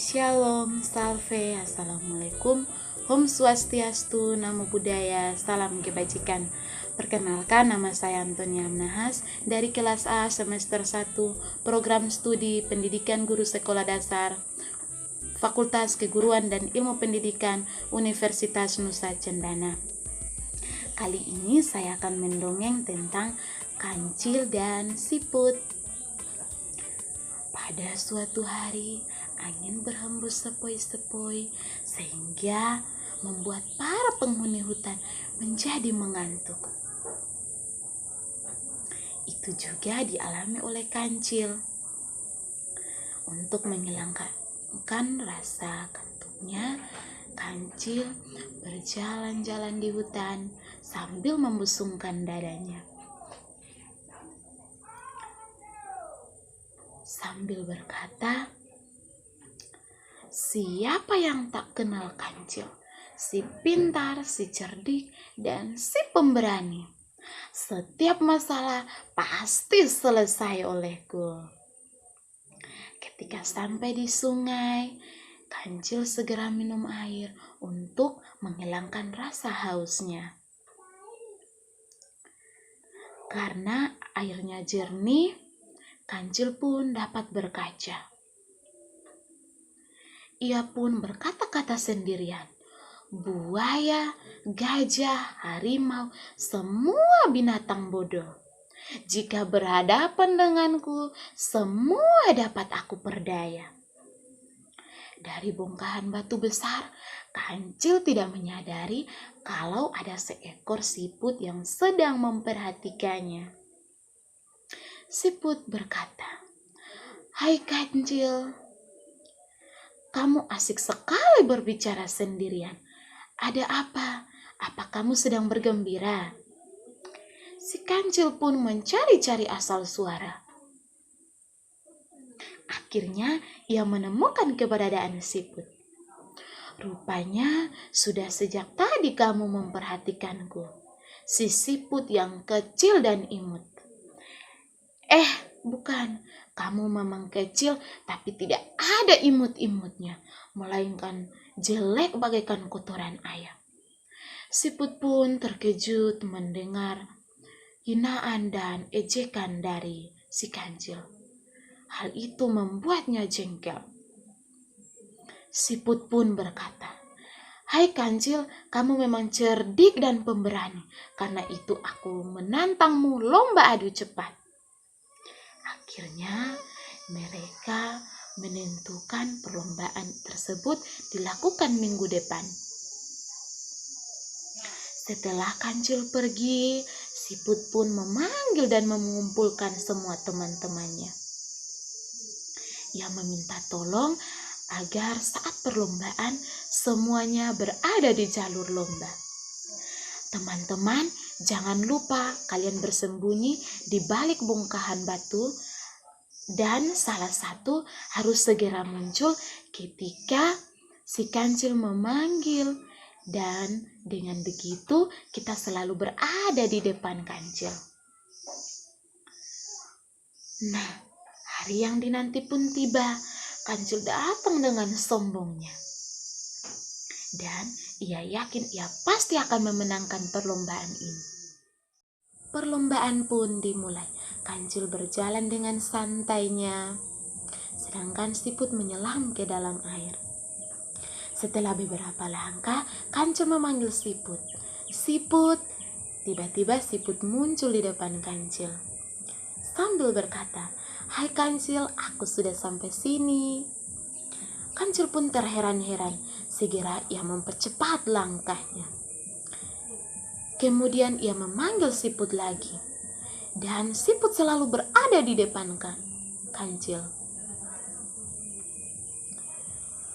Shalom, salve, assalamualaikum, Om Swastiastu, Namo Buddhaya, salam kebajikan. Perkenalkan, nama saya Antonia Nahas dari kelas A semester 1 program studi pendidikan guru sekolah dasar Fakultas Keguruan dan Ilmu Pendidikan Universitas Nusa Cendana. Kali ini saya akan mendongeng tentang kancil dan siput. Pada suatu hari, angin berhembus sepoi-sepoi sehingga membuat para penghuni hutan menjadi mengantuk. Itu juga dialami oleh kancil. Untuk menghilangkan rasa kantuknya, kancil berjalan-jalan di hutan sambil membusungkan dadanya, sambil berkata, "Siapa yang tak kenal kancil? Si pintar, si cerdik, dan si pemberani. Setiap masalah pasti selesai olehku." Ketika sampai di sungai, kancil segera minum air untuk menghilangkan rasa hausnya. Karena airnya jernih, kancil pun dapat berkaca. Ia pun berkata-kata sendirian. Buaya, gajah, harimau, semua binatang bodoh. Jika berhadapan denganku, semua dapat aku perdaya. Dari bongkahan batu besar, kancil tidak menyadari kalau ada seekor siput yang sedang memperhatikannya. Siput berkata, "Hai kancil, kamu asik sekali berbicara sendirian. Ada apa? Apa kamu sedang bergembira?" Si kancil pun mencari-cari asal suara. Akhirnya ia menemukan keberadaan siput. "Rupanya sudah sejak tadi kamu memperhatikanku, si siput yang kecil dan imut." Bukan, kamu memang kecil tapi tidak ada imut-imutnya, melainkan jelek bagaikan kotoran ayam. Siput pun terkejut mendengar hinaan dan ejekan dari si kancil. Hal itu membuatnya jengkel. Siput pun berkata, "Hai kancil, kamu memang cerdik dan pemberani. Karena itu aku menantangmu lomba adu cepat." Akhirnya mereka menentukan perlombaan tersebut dilakukan minggu depan. Setelah kancil pergi, siput pun memanggil dan mengumpulkan semua teman-temannya. Ia meminta tolong agar saat perlombaan semuanya berada di jalur lomba. "Teman-teman, jangan lupa kalian bersembunyi di balik bongkahan batu, dan salah satu harus segera muncul ketika si kancil memanggil. Dan dengan begitu kita selalu berada di depan kancil." Nah, hari yang dinanti pun tiba. Kancil datang dengan sombongnya. Dan ia yakin ia pasti akan memenangkan perlombaan ini. Perlombaan pun dimulai. Kancil berjalan dengan santainya, sedangkan siput menyelam ke dalam air. Setelah beberapa langkah, kancil memanggil siput. "Siput!" Tiba-tiba siput muncul di depan kancil sambil berkata, "Hai kancil, aku sudah sampai sini." Kancil pun terheran-heran. Segera ia mempercepat langkahnya. Kemudian ia memanggil siput lagi. Dan siput selalu berada di depan kancil.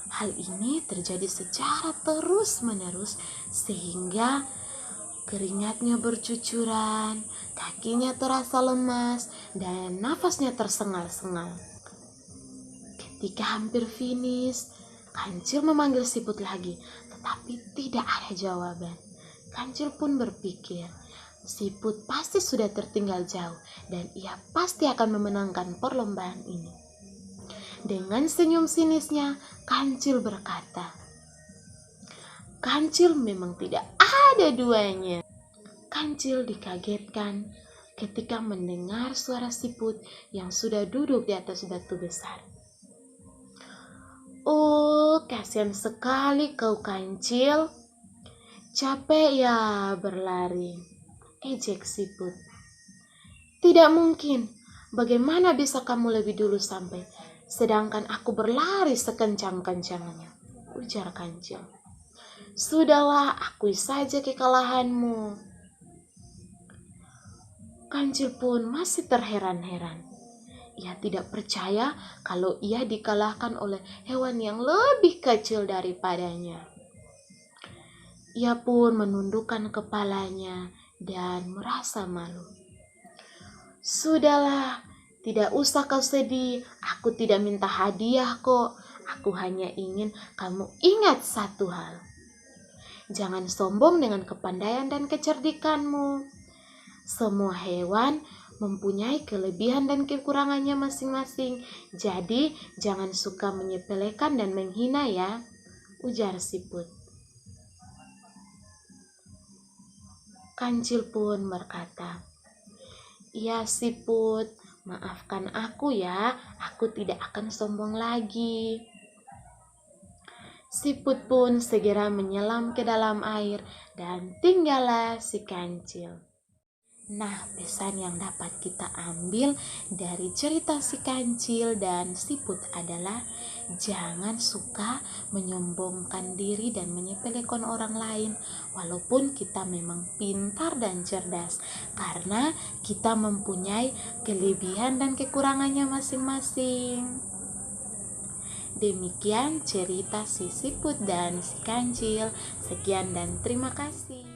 Hal ini terjadi secara terus-menerus sehingga keringatnya bercucuran, kakinya terasa lemas, dan nafasnya tersengal-sengal. Ketika hampir finish, kancil memanggil siput lagi, tetapi tidak ada jawaban. Kancil pun berpikir, siput pasti sudah tertinggal jauh dan ia pasti akan memenangkan perlombaan ini. Dengan senyum sinisnya, Kancil berkata, "Kancil memang tidak ada duanya." Kancil dikagetkan ketika mendengar suara siput yang sudah duduk di atas batu besar. "Oh, kasihan sekali kau, Kancil. Capek ya berlari," ejek siput. "Tidak mungkin. Bagaimana bisa kamu lebih dulu sampai, sedangkan aku berlari sekencang-kencangnya?" ujar Kancil. "Sudahlah, akui saja kekalahanmu." Kancil pun masih terheran-heran. Ia tidak percaya kalau ia dikalahkan oleh hewan yang lebih kecil daripadanya. Ia pun menundukkan kepalanya dan merasa malu. "Sudahlah, tidak usah kau sedih. Aku tidak minta hadiah kok. Aku hanya ingin kamu ingat satu hal. Jangan sombong dengan kepandaian dan kecerdikanmu. Semua hewan mempunyai kelebihan dan kekurangannya masing-masing. Jadi jangan suka menyepelekan dan menghina ya," ujar siput. Kancil pun berkata, "Ya siput, maafkan aku ya, aku tidak akan sombong lagi." Siput pun segera menyelam ke dalam air dan tinggallah si Kancil. Nah, pesan yang dapat kita ambil dari cerita si Kancil dan siput adalah jangan suka menyombongkan diri dan menyepelekan orang lain walaupun kita memang pintar dan cerdas, karena kita mempunyai kelebihan dan kekurangannya masing-masing. Demikian cerita si siput dan si Kancil. Sekian dan terima kasih.